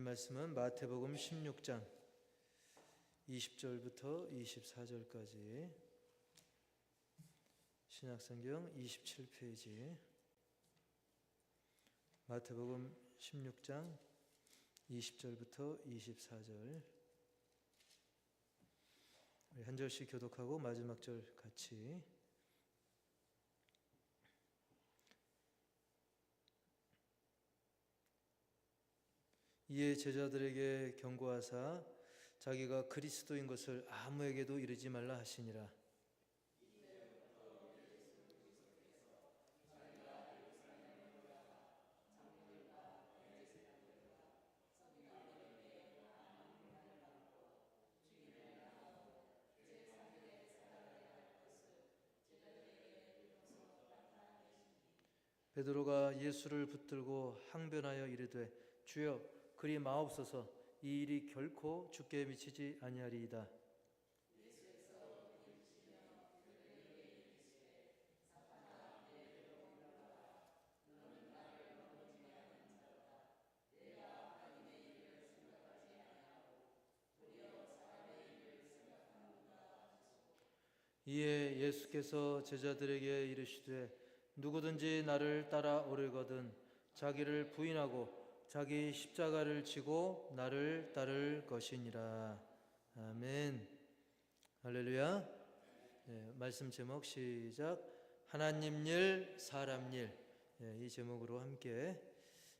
말씀은 마태복음 16장 20절부터 24절까지, 신약성경 27페이지, 마태복음 16장 20절부터 24절. 우리 한 절씩 교독하고 마지막 절 같이. 이에 제자들에게 경고하사 자기가 그리스도인 것을 아무에게도 이르지 말라 하시니라. 베드로가 예수를 붙들고 항변하여 이르되 주여 그리 마옵소서, 이 일이 결코 주께 미치지 아니하리이다. 이에 예수께서 제자들에게 이르시되 누구든지 나를 따라 오려거든 자기를 부인하고 자기 십자가를 지고 나를 따를 것이니라. 아멘. 할렐루야. 네, 말씀 제목 시작. 하나님 일, 사람 일. 네, 이 제목으로 함께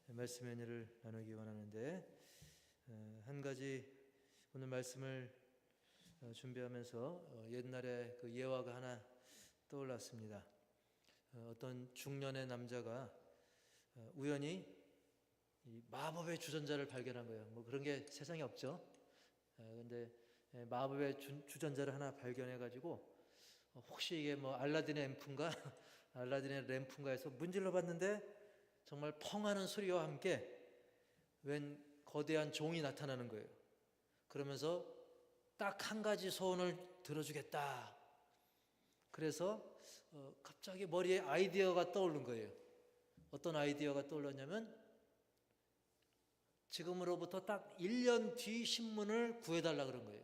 말씀 연회를 나누기 원하는데, 한 가지 오늘 말씀을 준비하면서 옛날에 그 예화가 하나 떠올랐습니다. 어떤 중년의 남자가 우연히 이 마법의 주전자를 발견한 거예요. 뭐 그런 게 세상에 없죠. 근데 마법의 주전자를 하나 발견해가지고 혹시 이게 뭐 알라딘의 앰프인가 알라딘의 램프인가 해서 문질러 봤는데 정말 펑하는 소리와 함께 웬 거대한 종이 나타나는 거예요. 그러면서 딱 한 가지 소원을 들어주겠다. 그래서 갑자기 머리에 아이디어가 떠오른 거예요. 어떤 아이디어가 떠올랐냐면 지금으로부터 딱 1년 뒤 신문을 구해달라 그런 거예요.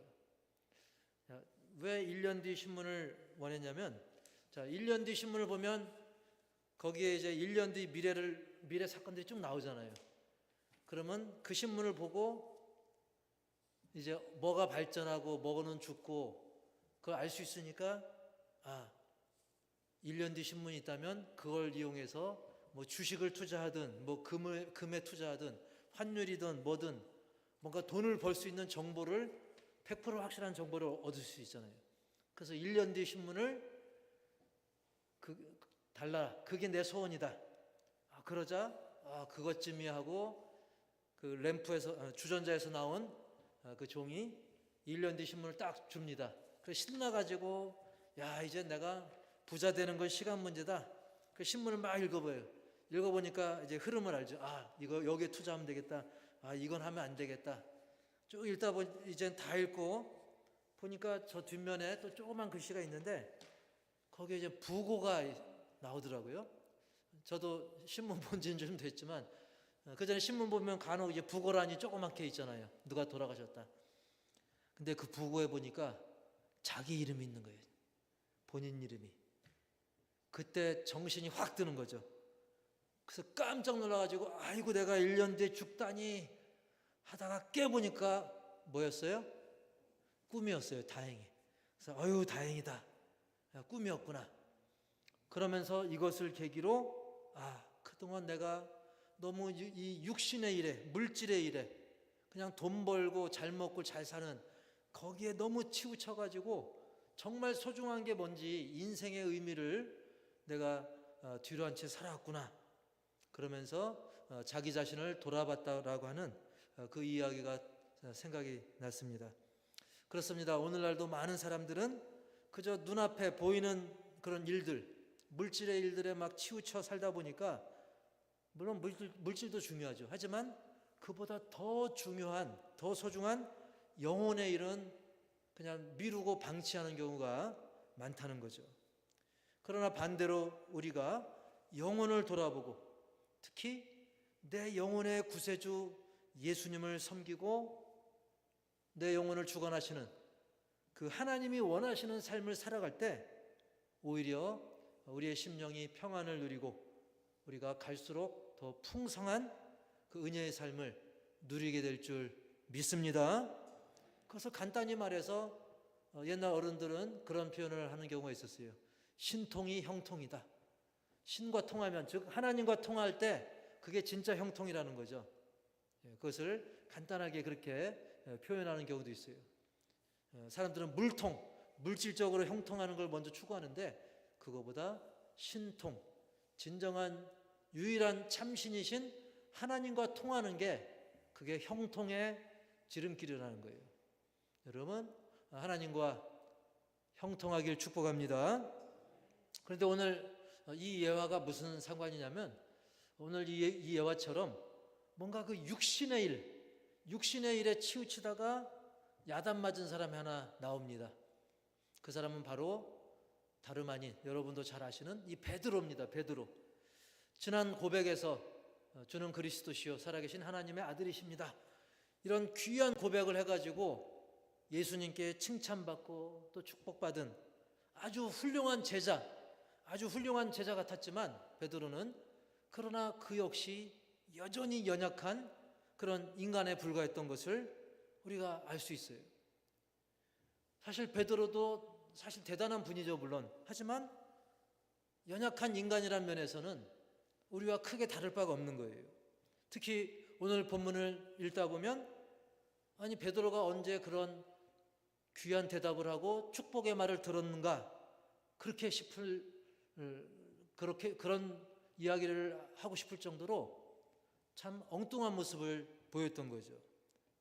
왜 1년 뒤 신문을 원했냐면, 자, 1년 뒤 신문을 보면 거기에 이제 1년 뒤 미래 사건들이 쭉 나오잖아요. 그러면 그 신문을 보고 이제 뭐가 발전하고 뭐는 죽고 그걸 알 수 있으니까, 1년 뒤 신문이 있다면 그걸 이용해서 뭐 주식을 투자하든 뭐 금에 투자하든 환율이든 뭐든 뭔가 돈을 벌 수 있는 정보를 100% 확실한 정보를 얻을 수 있잖아요. 그래서 1년 뒤 신문을 달라. 그게 내 소원이다. 그러자 그것쯤이야 하고 그 램프에서 주전자에서 나온 그 종이 1년 뒤 신문을 딱 줍니다. 그래서 신나가지고 이제 내가 부자 되는 건 시간 문제다. 그 신문을 막 읽어봐요. 읽어보니까 이제 흐름을 알죠. 이거 여기에 투자하면 되겠다. 이건 하면 안 되겠다. 쭉 읽다 보니 이젠 다 읽고 보니까 저 뒷면에 또 조그만 글씨가 있는데 거기에 이제 부고가 나오더라고요. 저도 신문 본 지는 좀 됐지만 그 전에 신문 보면 간혹 이제 부고란이 조그맣게 있잖아요. 누가 돌아가셨다. 근데 그 부고에 보니까 자기 이름이 있는 거예요. 본인 이름이. 그때 정신이 확 드는 거죠. 그래서 깜짝 놀라가지고 아이고 내가 1년 뒤에 죽다니 하다가 깨보니까 뭐였어요? 꿈이었어요. 다행히. 그래서 다행이다. 꿈이었구나. 그러면서 이것을 계기로 그동안 내가 너무 이 육신의 일에, 물질의 일에 그냥 돈 벌고 잘 먹고 잘 사는 거기에 너무 치우쳐가지고 정말 소중한 게 뭔지 인생의 의미를 내가 뒤로 한 채 살아왔구나. 그러면서 자기 자신을 돌아봤다라고 하는 그 이야기가 생각이 났습니다. 그렇습니다. 오늘날도 많은 사람들은 그저 눈앞에 보이는 그런 일들, 물질의 일들에 막 치우쳐 살다 보니까 물론 물질도 중요하죠. 하지만 그보다 더 중요한, 더 소중한 영혼의 일은 그냥 미루고 방치하는 경우가 많다는 거죠. 그러나 반대로 우리가 영혼을 돌아보고 특히 내 영혼의 구세주 예수님을 섬기고 내 영혼을 주관하시는 그 하나님이 원하시는 삶을 살아갈 때 오히려 우리의 심령이 평안을 누리고 우리가 갈수록 더 풍성한 그 은혜의 삶을 누리게 될 줄 믿습니다. 그래서 간단히 말해서 옛날 어른들은 그런 표현을 하는 경우가 있었어요. 신통이 형통이다. 신과 통하면, 즉 하나님과 통할 때 그게 진짜 형통이라는 거죠. 그것을 간단하게 그렇게 표현하는 경우도 있어요. 사람들은 물질적으로 형통하는 걸 먼저 추구하는데 그거보다 신통, 진정한 유일한 참신이신 하나님과 통하는 게 그게 형통의 지름길이라는 거예요. 여러분, 하나님과 형통하길 축복합니다. 그런데 오늘 이 예화가 무슨 상관이냐면 오늘 이 예화처럼 뭔가 그 육신의 일에 치우치다가 야단 맞은 사람이 하나 나옵니다. 그 사람은 바로 다름 아닌 여러분도 잘 아시는 이 베드로입니다. 베드로. 지난 고백에서 주는 그리스도시요 살아계신 하나님의 아들이십니다. 이런 귀한 고백을 해가지고 예수님께 칭찬받고 또 축복받은 아주 훌륭한 제자 같았지만 베드로는 그러나 그 역시 여전히 연약한 그런 인간에 불과했던 것을 우리가 알 수 있어요. 사실 베드로도 사실 대단한 분이죠, 물론. 하지만 연약한 인간이란 면에서는 우리와 크게 다를 바가 없는 거예요. 특히 오늘 본문을 읽다 보면 아니 베드로가 언제 그런 귀한 대답을 하고 축복의 말을 들었는가 그렇게 그런 이야기를 하고 싶을 정도로 참 엉뚱한 모습을 보였던 거죠.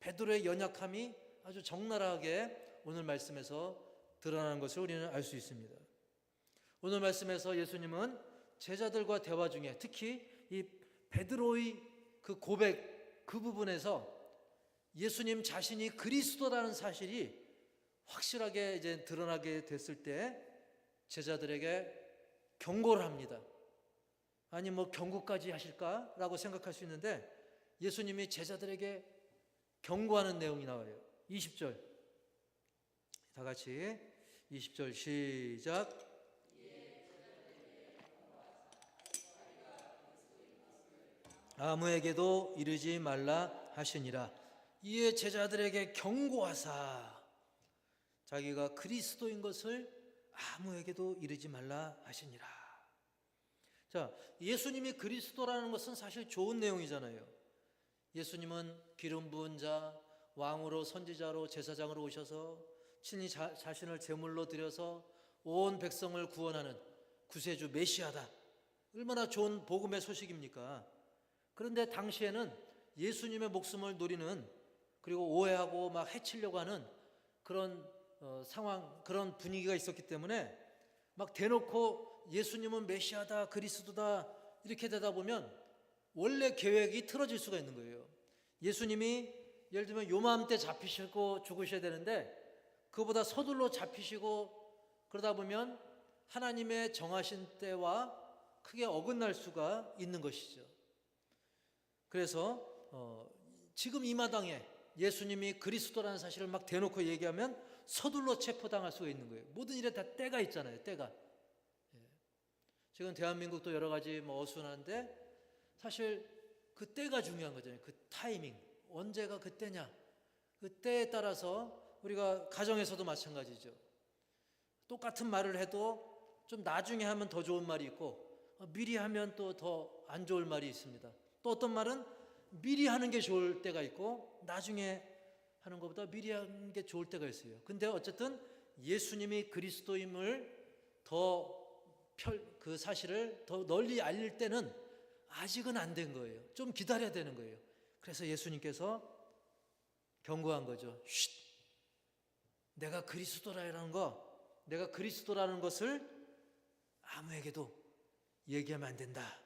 베드로의 연약함이 아주 적나라하게 오늘 말씀에서 드러나는 것을 우리는 알 수 있습니다. 오늘 말씀에서 예수님은 제자들과 대화 중에 특히 이 베드로의 그 고백 그 부분에서 예수님 자신이 그리스도라는 사실이 확실하게 이제 드러나게 됐을 때 제자들에게 경고를 합니다. 아니 뭐 경고까지 하실까라고 생각할 수 있는데 예수님이 제자들에게 경고하는 내용이 나와요. 20절 다 같이 20절 시작. 아무에게도 이르지 말라 하시니라. 이에 제자들에게 경고하사 자기가 그리스도인 것을 아무에게도 이르지 말라 하시니라. 자, 예수님이 그리스도라는 것은 사실 좋은 내용이잖아요. 예수님은 기름 부은 자, 왕으로 선지자로 제사장으로 오셔서 친히 자신을 제물로 드려서 온 백성을 구원하는 구세주 메시아다. 얼마나 좋은 복음의 소식입니까? 그런데 당시에는 예수님의 목숨을 노리는 그리고 오해하고 막 해치려고 하는 그런 상황, 그런 분위기가 있었기 때문에 막 대놓고 예수님은 메시아다, 그리스도다 이렇게 되다 보면 원래 계획이 틀어질 수가 있는 거예요. 예수님이 예를 들면 요맘때 잡히시고 죽으셔야 되는데 그보다 서둘러 잡히시고 그러다 보면 하나님의 정하신 때와 크게 어긋날 수가 있는 것이죠. 그래서 지금 이 마당에 예수님이 그리스도라는 사실을 막 대놓고 얘기하면 서둘러 체포당할 수가 있는 거예요. 모든 일에 다 때가 있잖아요. 때가. 지금 대한민국도 여러 가지 어수선한데 사실 그 때가 중요한 거잖아요. 그 타이밍. 언제가 그때냐. 그 때에 따라서 우리가 가정에서도 마찬가지죠. 똑같은 말을 해도 좀 나중에 하면 더 좋은 말이 있고 미리 하면 또 더 안 좋을 말이 있습니다. 또 어떤 말은 미리 하는 게 좋을 때가 있고 나중에 하는 것보다 미리 하는 게 좋을 때가 있어요. 근데 어쨌든 예수님이 그리스도임을 그 사실을 더 널리 알릴 때는 아직은 안 된 거예요. 좀 기다려야 되는 거예요. 그래서 예수님께서 경고한 거죠. 쉿! 내가 그리스도라는 것을 아무에게도 얘기하면 안 된다.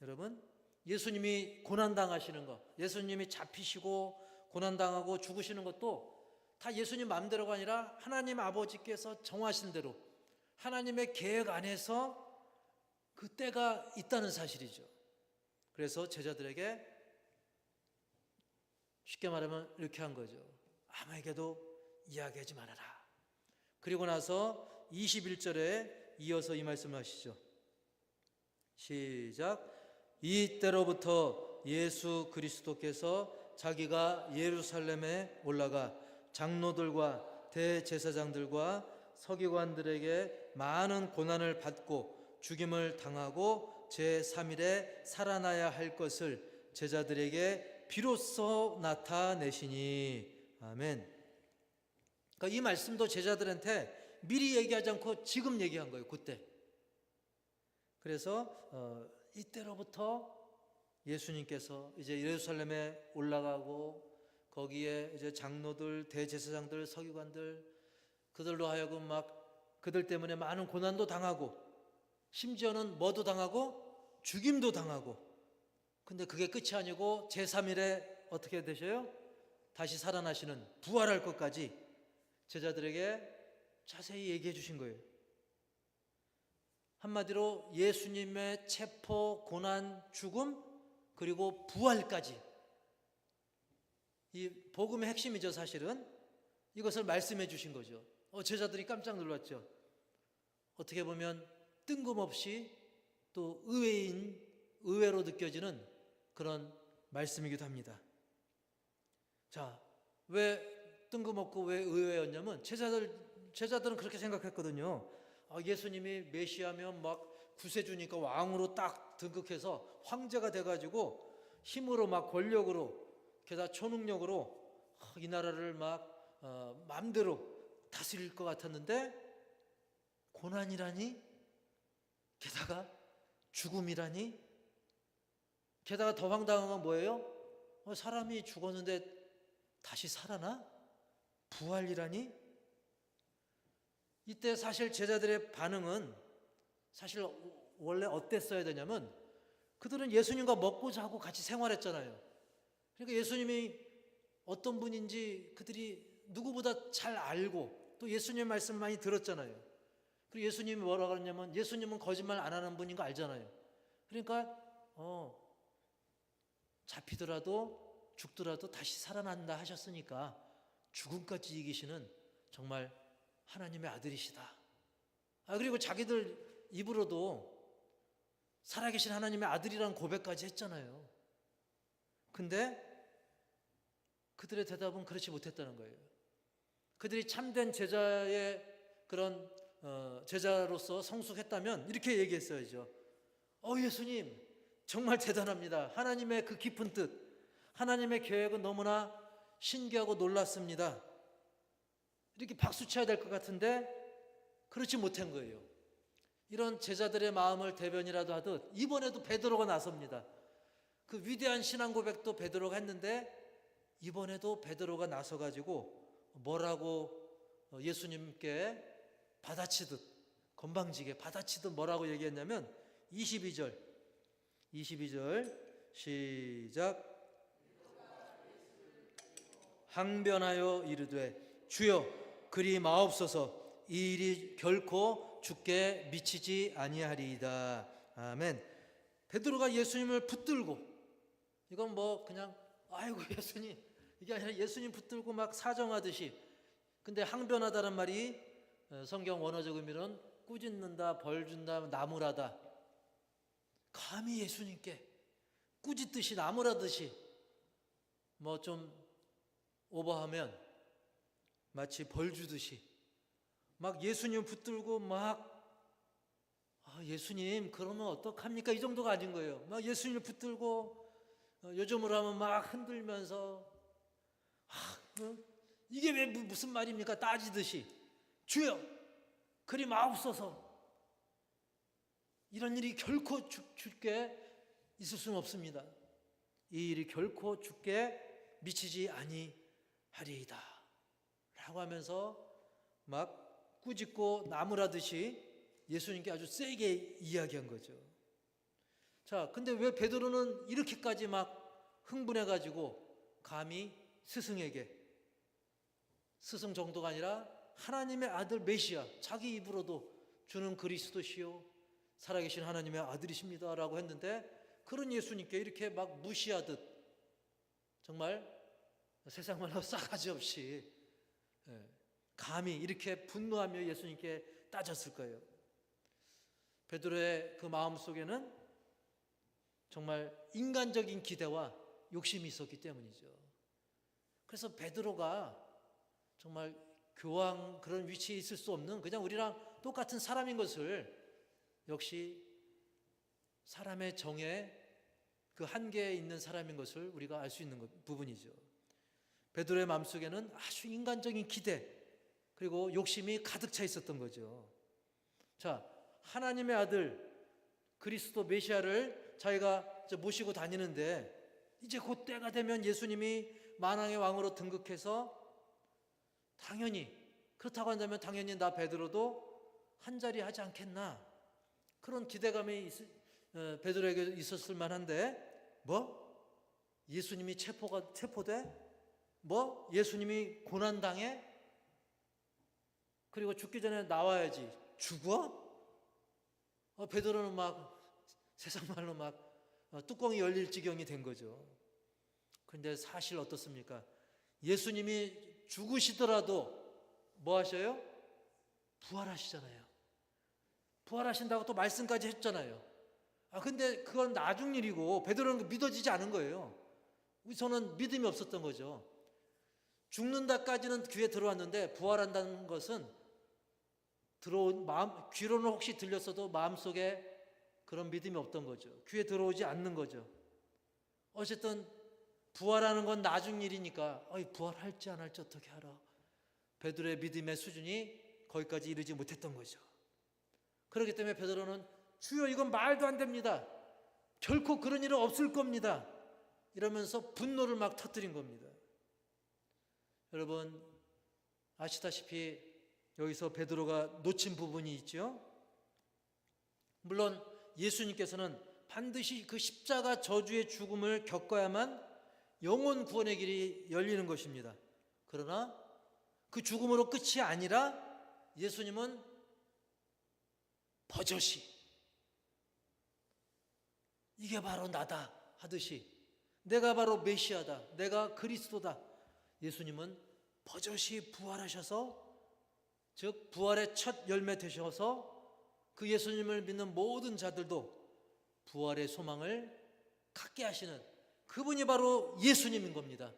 여러분, 예수님이 고난당하시는 것, 예수님이 잡히시고 고난당하고 죽으시는 것도 다 예수님 마음대로가 아니라 하나님 아버지께서 정하신 대로 하나님의 계획 안에서 그 때가 있다는 사실이죠. 그래서 제자들에게 쉽게 말하면 이렇게 한 거죠. 아무에게도 이야기하지 말아라. 그리고 나서 21절에 이어서 이 말씀을 하시죠. 시작. 이때로부터 예수 그리스도께서 자기가 예루살렘에 올라가 장로들과 대제사장들과 서기관들에게 많은 고난을 받고 죽임을 당하고 제3일에 살아나야 할 것을 제자들에게 비로소 나타내시니. 아멘. 그러니까 이 말씀도 제자들한테 미리 얘기하지 않고 지금 얘기한 거예요. 그때. 그래서 이때로부터 예수님께서 이제 예루살렘에 올라가고 거기에 이제 장로들, 대제사장들, 서기관들, 그들로 하여금 막 그들 때문에 많은 고난도 당하고 심지어는 뭐도 당하고 죽임도 당하고, 근데 그게 끝이 아니고 제3일에 어떻게 되셔요? 다시 살아나시는, 부활할 것까지 제자들에게 자세히 얘기해 주신 거예요. 한마디로 예수님의 체포, 고난, 죽음, 그리고 부활까지, 이 복음의 핵심이죠. 사실은 이것을 말씀해 주신 거죠. 제자들이 깜짝 놀랐죠. 어떻게 보면 뜬금없이 또 의외로 느껴지는 그런 말씀이기도 합니다. 자, 왜 뜬금없고 왜 의외였냐면 제자들은 그렇게 생각했거든요. 예수님이 메시아면 막 구세주니까 왕으로 딱 등극해서 황제가 돼가지고 힘으로 막 권력으로, 게다가 초능력으로 이 나라를 막 마음대로 다스릴 것 같았는데, 고난이라니, 게다가 죽음이라니, 게다가 더 황당한 건 뭐예요? 사람이 죽었는데 다시 살아나? 부활이라니? 이때 사실 제자들의 반응은 사실 원래 어땠어야 되냐면, 그들은 예수님과 먹고 자고 같이 생활했잖아요. 그러니까 예수님이 어떤 분인지 그들이 누구보다 잘 알고 또 예수님의 말씀을 많이 들었잖아요. 그리고 예수님이 뭐라고 하냐면, 예수님은 거짓말 안 하는 분인 거 알잖아요. 그러니까 잡히더라도 죽더라도 다시 살아난다 하셨으니까 죽음까지 이기시는 정말 하나님의 아들이시다. 그리고 자기들 입으로도 살아계신 하나님의 아들이라는 고백까지 했잖아요. 근데 그들의 대답은 그렇지 못했다는 거예요. 그들이 참된 제자의 그런 제자로서 성숙했다면 이렇게 얘기했어야죠. 예수님 정말 대단합니다. 하나님의 그 깊은 뜻, 하나님의 계획은 너무나 신기하고 놀랐습니다. 이렇게 박수 쳐야 될 것 같은데 그렇지 못한 거예요. 이런 제자들의 마음을 대변이라도 하듯 이번에도 베드로가 나섭니다. 그 위대한 신앙 고백도 베드로가 했는데 이번에도 베드로가 나서가지고 뭐라고 예수님께 받아치듯, 건방지게 받아치듯 뭐라고 얘기했냐면 22절 시작. 항변하여 이르되 주여 그리 마옵소서, 이 일이 결코 주께 미치지 아니하리이다. 아멘. 베드로가 예수님을 붙들고, 이건 뭐 그냥 아이고 예수님, 이게 아니라 예수님 붙들고 막 사정하듯이. 근데 항변하다는 말이 성경 원어적 의미로는 꾸짖는다, 벌준다, 나무라다. 감히 예수님께 꾸짖듯이 나무라듯이, 뭐 좀 오버하면 마치 벌주듯이 막 예수님 붙들고 막 예수님 그러면 어떡합니까? 이 정도가 아닌 거예요. 막 예수님을 붙들고 요즘으로 하면 막 흔들면서 이게 왜 무슨 말입니까? 따지듯이 주여 그리 마옵소서. 이런 일이 결코 주께 있을 수는 없습니다. 이 일이 결코 주께 미치지 아니하리이다 라고 하면서 막 꾸짖고 나무라듯이 예수님께 아주 세게 이야기한 거죠. 자, 근데 왜 베드로는 이렇게까지 막 흥분해가지고 감히 스승에게, 스승 정도가 아니라 하나님의 아들 메시아, 자기 입으로도 주는 그리스도시요 살아계신 하나님의 아들이십니다 라고 했는데, 그런 예수님께 이렇게 막 무시하듯 정말 세상 말로 싸가지 없이 감히 이렇게 분노하며 예수님께 따졌을 거예요. 베드로의 그 마음 속에는 정말 인간적인 기대와 욕심이 있었기 때문이죠. 그래서 베드로가 정말 교황 그런 위치에 있을 수 없는 그냥 우리랑 똑같은 사람인 것을 역시 사람의 정에 그 한계에 있는 사람인 것을 우리가 알 수 있는 부분이죠. 베드로의 마음속에는 아주 인간적인 기대 그리고 욕심이 가득 차 있었던 거죠. 자, 하나님의 아들 그리스도 메시아를 자기가 모시고 다니는데 이제 곧 때가 되면 예수님이 만왕의 왕으로 등극해서 당연히 그렇다고 한다면 당연히 나 베드로도 한 자리 하지 않겠나 그런 기대감이 베드로에게 있었을 만한데 예수님이 체포돼? 예수님이 고난당해? 그리고 죽기 전에 나와야지 죽어? 베드로는 막 세상 말로 막 뚜껑이 열릴 지경이 된 거죠. 그런데 사실 어떻습니까? 예수님이 죽으시더라도 뭐 하셔요? 부활하시잖아요. 부활하신다고 또 말씀까지 했잖아요. 근데 그건 나중 일이고 베드로는 믿어지지 않은 거예요. 우선은 믿음이 없었던 거죠. 죽는다까지는 귀에 들어왔는데 부활한다는 것은 귀로는 혹시 들렸어도 마음속에 그런 믿음이 없던 거죠. 귀에 들어오지 않는 거죠. 어쨌든 부활하는 건 나중 일이니까 부활할지 안 할지 어떻게 알아? 베드로의 믿음의 수준이 거기까지 이르지 못했던 거죠. 그렇기 때문에 베드로는 주여 이건 말도 안 됩니다. 결코 그런 일은 없을 겁니다. 이러면서 분노를 막 터뜨린 겁니다. 여러분 아시다시피 여기서 베드로가 놓친 부분이 있죠. 물론 예수님께서는 반드시 그 십자가 저주의 죽음을 겪어야만 영혼 구원의 길이 열리는 것입니다. 그러나 그 죽음으로 끝이 아니라 예수님은 버젓이 이게 바로 나다 하듯이 내가 바로 메시아다, 내가 그리스도다. 예수님은 버젓이 부활하셔서 즉 부활의 첫 열매 되셔서 그 예수님을 믿는 모든 자들도 부활의 소망을 갖게 하시는 그분이 바로 예수님인 겁니다.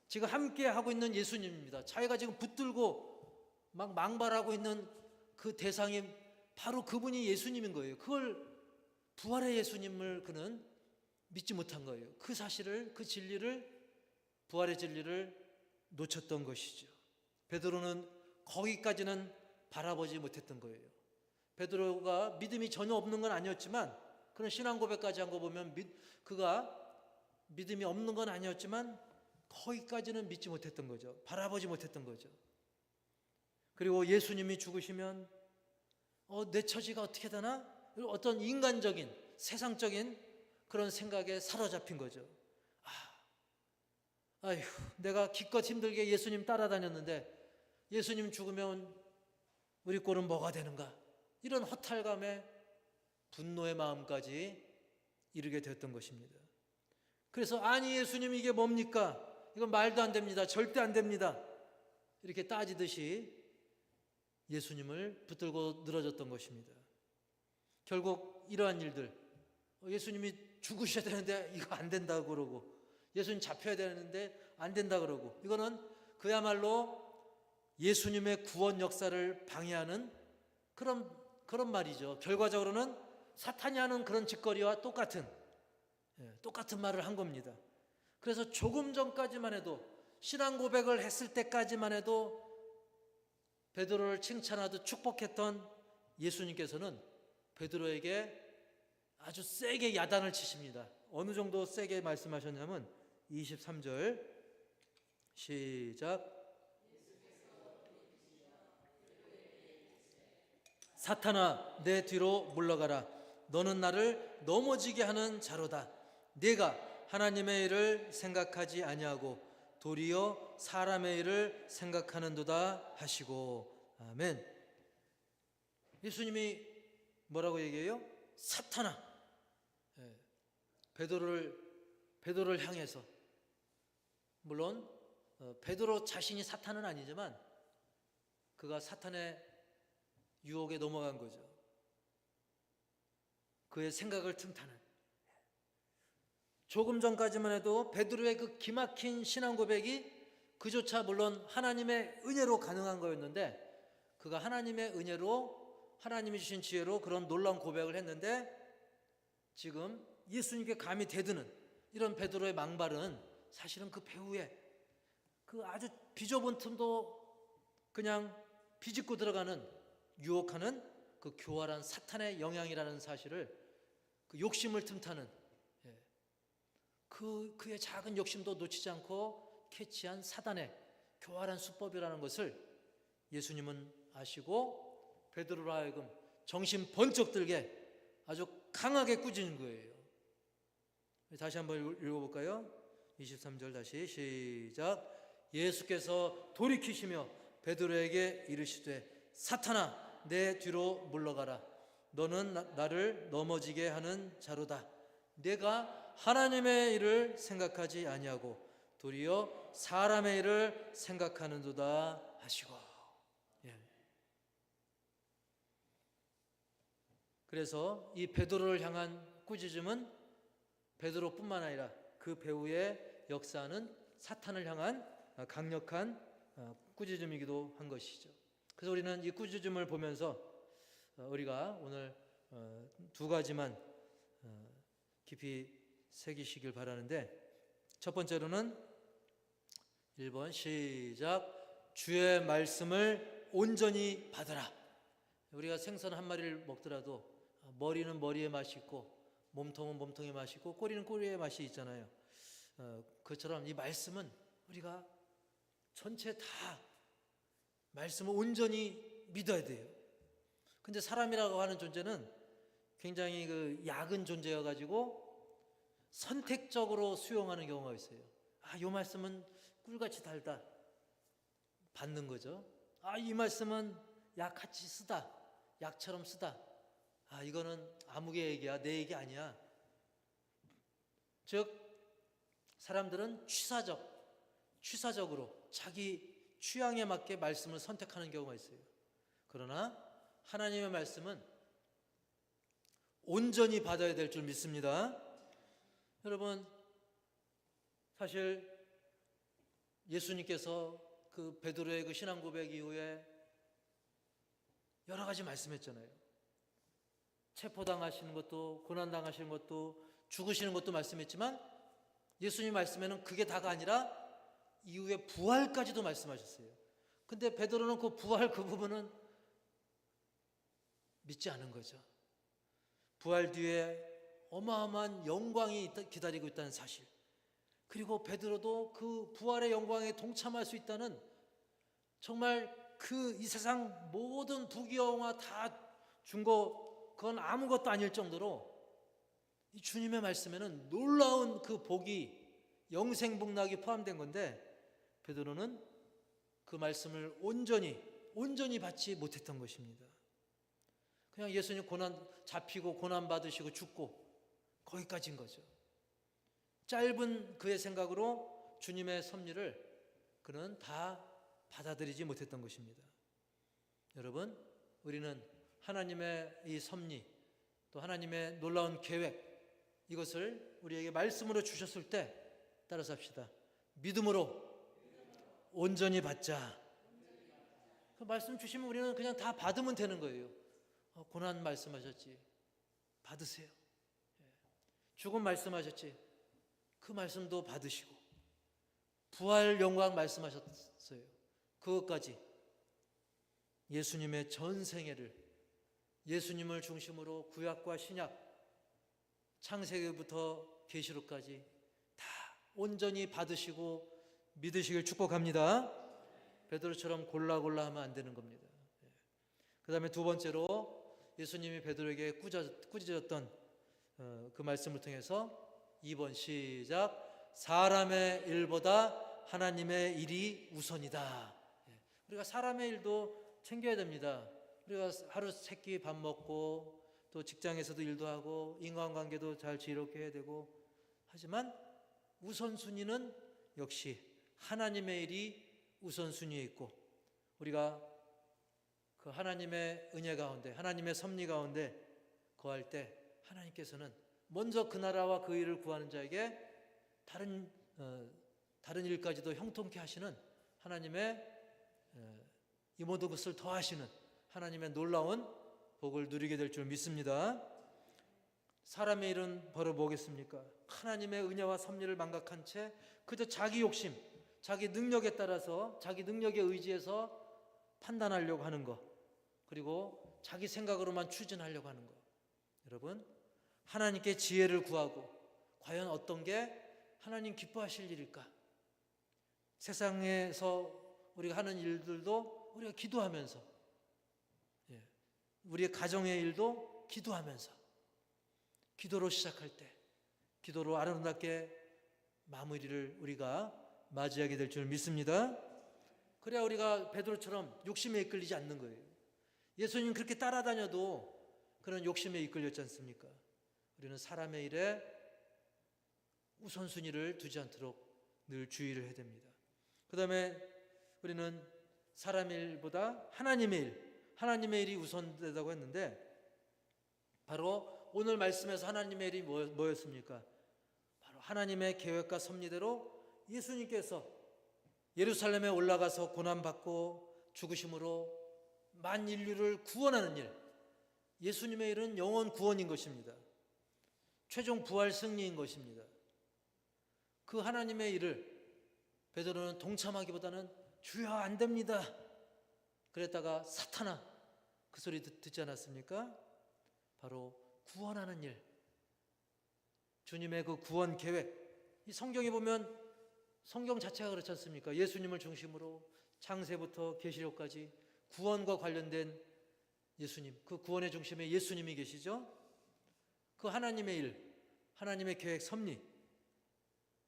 지금 함께 하고 있는 예수님입니다. 자기가 지금 붙들고 막 망발하고 있는 그 대상이 바로 그분이 예수님인 거예요. 그걸 부활의 예수님을 그는 믿지 못한 거예요. 그 사실을, 그 진리를, 부활의 진리를 놓쳤던 것이죠. 베드로는 거기까지는 바라보지 못했던 거예요. 베드로가 믿음이 전혀 없는 건 아니었지만 그런 신앙 고백까지 한 거 보면 그가 믿음이 없는 건 아니었지만 거기까지는 믿지 못했던 거죠. 바라보지 못했던 거죠. 그리고 예수님이 죽으시면 내 처지가 어떻게 되나? 어떤 인간적인 세상적인 그런 생각에 사로잡힌 거죠. 내가 기껏 힘들게 예수님 따라다녔는데 예수님 죽으면 우리 꼴은 뭐가 되는가? 이런 허탈감에 분노의 마음까지 이르게 되었던 것입니다. 그래서 아니 예수님 이게 뭡니까? 이건 말도 안 됩니다. 절대 안 됩니다. 이렇게 따지듯이 예수님을 붙들고 늘어졌던 것입니다. 결국 이러한 일들, 예수님이 죽으셔야 되는데 이거 안 된다고 그러고 예수님 잡혀야 되는데 안 된다 그러고 이거는 그야말로 예수님의 구원 역사를 방해하는 그런 말이죠. 결과적으로는 사탄이 하는 그런 짓거리와 똑같은 말을 한 겁니다. 그래서 조금 전까지만 해도 신앙 고백을 했을 때까지만 해도 베드로를 칭찬하듯 축복했던 예수님께서는 베드로에게 아주 세게 야단을 치십니다. 어느 정도 세게 말씀하셨냐면 23절 시작. 사탄아 내 뒤로 물러가라. 너는 나를 넘어지게 하는 자로다. 네가 하나님의 일을 생각하지 아니하고 도리어 사람의 일을 생각하는도다 하시고. 아멘. 예수님이 뭐라고 얘기해요? 사탄아. 베드로를 향해서 물론 베드로 자신이 사탄은 아니지만 그가 사탄의 유혹에 넘어간 거죠. 그의 생각을 틈타는. 조금 전까지만 해도 베드로의 그 기막힌 신앙 고백이 그조차 물론 하나님의 은혜로 가능한 거였는데, 그가 하나님의 은혜로, 하나님이 주신 지혜로 그런 놀라운 고백을 했는데, 지금 예수님께 감히 대드는 이런 베드로의 망발은 사실은 그 배후에 그 아주 비좁은 틈도 그냥 비집고 들어가는, 유혹하는 그 교활한 사탄의 영향이라는 사실을, 그 욕심을 틈타는, 그의 작은 욕심도 놓치지 않고 캐치한 사단의 교활한 수법이라는 것을 예수님은 아시고 베드로로 하여금 정신 번쩍 들게 아주 강하게 꾸짖는 거예요. 다시 한번 읽어볼까요? 23절 다시 시작. 예수께서 돌이키시며 베드로에게 이르시되 사탄아 내 뒤로 물러가라. 너는 나를 넘어지게 하는 자로다. 내가 하나님의 일을 생각하지 아니하고 도리어 사람의 일을 생각하는도다 하시고. 그래서 이 베드로를 향한 꾸짖음은 베드로뿐만 아니라 그 배후에 역사하는 사탄을 향한 강력한 꾸짖음이기도 한 것이죠. 그래서 우리는 이 꾸짖음을 보면서 우리가 오늘 두 가지만 깊이 새기시길 바라는데, 첫 번째로는 1번 시작. 주의 말씀을 온전히 받으라. 우리가 생선 한 마리를 먹더라도 머리는 머리에 맛이 있고 몸통은 몸통에 맛이 있고 꼬리는 꼬리에 맛이 있잖아요. 그처럼 이 말씀은 우리가 전체 다 말씀을 온전히 믿어야 돼요. 근데 사람이라고 하는 존재는 굉장히 그 약은 존재여 가지고 선택적으로 수용하는 경우가 있어요. 이 말씀은 꿀같이 달다, 받는 거죠. 이 말씀은 약같이 쓰다, 약처럼 쓰다. 이거는 아무개 얘기야, 내 얘기 아니야. 즉 사람들은 취사적으로 자기 취향에 맞게 말씀을 선택하는 경우가 있어요. 그러나 하나님의 말씀은 온전히 받아야 될 줄 믿습니다. 여러분, 사실 예수님께서 그 베드로의 그 신앙 고백 이후에 여러 가지 말씀했잖아요. 체포당하시는 것도, 고난당하시는 것도, 죽으시는 것도 말씀했지만 예수님 말씀에는 그게 다가 아니라 이후에 부활까지도 말씀하셨어요. 근데 베드로는 그 부활 그 부분은 믿지 않은 거죠. 부활 뒤에 어마어마한 영광이 기다리고 있다는 사실, 그리고 베드로도 그 부활의 영광에 동참할 수 있다는, 정말 그 이 세상 모든 부귀영화 다 준 거 그건 아무것도 아닐 정도로 이 주님의 말씀에는 놀라운 그 복이, 영생복락이 포함된 건데 베드로는 그 말씀을 온전히 받지 못했던 것입니다. 그냥 예수님 고난 잡히고 고난 받으시고 죽고 거기까지인 거죠. 짧은 그의 생각으로 주님의 섭리를 그는 다 받아들이지 못했던 것입니다. 여러분, 우리는 하나님의 이 섭리, 또 하나님의 놀라운 계획, 이것을 우리에게 말씀으로 주셨을 때 따라서 합시다. 믿음으로 온전히 받자. 그 말씀 주시면 우리는 그냥 다 받으면 되는 거예요. 고난 말씀하셨지, 받으세요. 죽음 말씀하셨지, 그 말씀도 받으시고, 부활 영광 말씀하셨어요. 그것까지 예수님의 전 생애를, 예수님을 중심으로 구약과 신약, 창세기부터 계시록까지 다 온전히 받으시고 믿으시길 축복합니다. 베드로처럼 골라 하면 안 되는 겁니다. 그 다음에 두 번째로 예수님이 베드로에게 꾸짖었던 그 말씀을 통해서 2번 시작. 사람의 일보다 하나님의 일이 우선이다. 우리가 사람의 일도 챙겨야 됩니다. 우리가 하루 세끼 밥 먹고 또 직장에서도 일도 하고 인간관계도 잘 지혜롭게 해야 되고, 하지만 우선순위는 역시 하나님의 일이 우선순위에 있고 우리가 그 하나님의 은혜 가운데 하나님의 섭리 가운데 거할 때 하나님께서는 먼저 그 나라와 그 일을 구하는 자에게 다른 일까지도 형통케 하시는 하나님의 이 모든 것을 더하시는 하나님의 놀라운 복을 누리게 될 줄 믿습니다. 사람의 일은 바로 뭐겠습니까? 하나님의 은혜와 섭리를 망각한 채 그저 자기 욕심, 자기 능력에 따라서 자기 능력에 의지해서 판단하려고 하는 것, 그리고 자기 생각으로만 추진하려고 하는 것. 여러분, 하나님께 지혜를 구하고 과연 어떤 게 하나님 기뻐하실 일일까? 세상에서 우리가 하는 일들도 우리가 기도하면서, 우리의 가정의 일도 기도하면서, 기도로 시작할 때 기도로 아름답게 마무리를 우리가 맞이하게 될 줄 믿습니다. 그래야 우리가 베드로처럼 욕심에 이끌리지 않는 거예요. 예수님 그렇게 따라다녀도 그런 욕심에 이끌렸지 않습니까? 우리는 사람의 일에 우선순위를 두지 않도록 늘 주의를 해야 됩니다. 그 다음에 우리는 사람의 일보다 하나님의 일이 우선되다고 했는데, 바로 오늘 말씀에서 하나님의 일이 뭐였습니까? 바로 하나님의 계획과 섭리대로 예수님께서 예루살렘에 올라가서 고난받고 죽으심으로 만 인류를 구원하는 일, 예수님의 일은 영원 구원인 것입니다. 최종 부활 승리인 것입니다. 그 하나님의 일을 베드로는 동참하기보다는 주여 안 됩니다 그랬다가 사탄아 그 소리 듣지 않았습니까? 바로 구원하는 일, 주님의 그 구원 계획, 이 성경에 보면 성경 자체가 그렇지 않습니까? 예수님을 중심으로 창세부터 계시록까지 구원과 관련된 예수님, 그 구원의 중심에 예수님이 계시죠? 그 하나님의 일, 하나님의 계획, 섭리,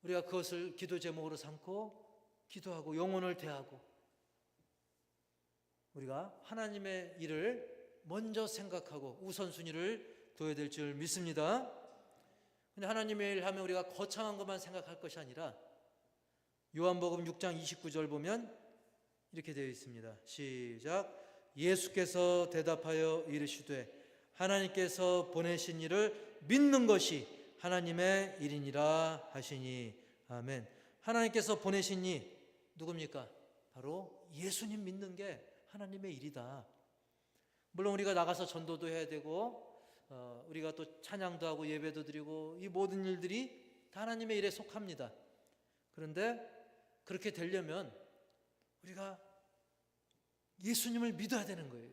우리가 그것을 기도 제목으로 삼고 기도하고 영혼을 대하고 우리가 하나님의 일을 먼저 생각하고 우선순위를 둬야 될 줄 믿습니다. 근데 하나님의 일 하면 우리가 거창한 것만 생각할 것이 아니라 요한복음 6장 29절 보면 이렇게 되어 있습니다. 시작. 예수께서 대답하여 이르시되 하나님께서 보내신 이를 믿는 것이 하나님의 일이니라 하시니. 아멘. 하나님께서 보내신 이 누굽니까? 바로 예수님 믿는 게 하나님의 일이다. 물론 우리가 나가서 전도도 해야 되고 우리가 또 찬양도 하고 예배도 드리고 이 모든 일들이 다 하나님의 일에 속합니다. 그런데 그렇게 되려면 우리가 예수님을 믿어야 되는 거예요.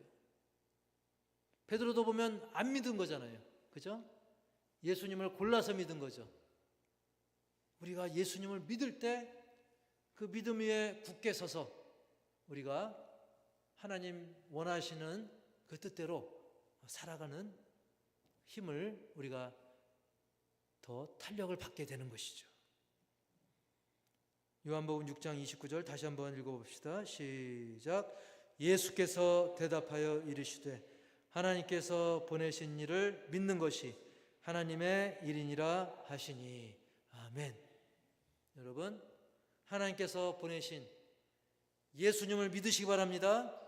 베드로도 보면 안 믿은 거잖아요. 그죠? 예수님을 골라서 믿은 거죠. 우리가 예수님을 믿을 때 그 믿음 위에 굳게 서서 우리가 하나님 원하시는 그 뜻대로 살아가는 힘을 우리가 더 탄력을 받게 되는 것이죠. 요한복음 6장 29절 다시 한번 읽어봅시다. 시작. 예수께서 대답하여 이르시되 하나님께서 보내신 이를 믿는 것이 하나님의 일이니라 하시니. 아멘. 여러분, 하나님께서 보내신 예수님을 믿으시기 바랍니다.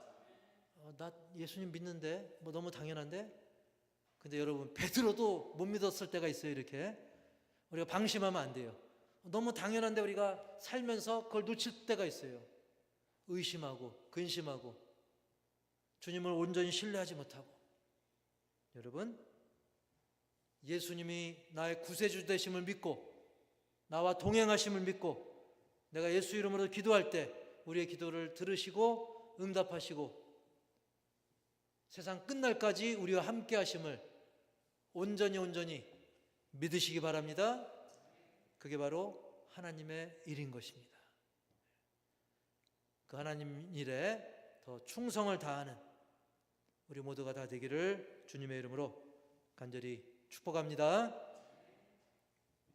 나 예수님 믿는데 뭐 너무 당연한데? 근데 여러분, 베드로도 못 믿었을 때가 있어요. 이렇게 우리가 방심하면 안 돼요. 너무 당연한데 우리가 살면서 그걸 놓칠 때가 있어요. 의심하고 근심하고 주님을 온전히 신뢰하지 못하고. 여러분, 예수님이 나의 구세주 되심을 믿고 나와 동행하심을 믿고 내가 예수 이름으로 기도할 때 우리의 기도를 들으시고 응답하시고 세상 끝날까지 우리와 함께 하심을 온전히 믿으시기 바랍니다. 그게 바로 하나님의 일인 것입니다. 그 하나님 일에 더 충성을 다하는 우리 모두가 다 되기를 주님의 이름으로 간절히 축복합니다.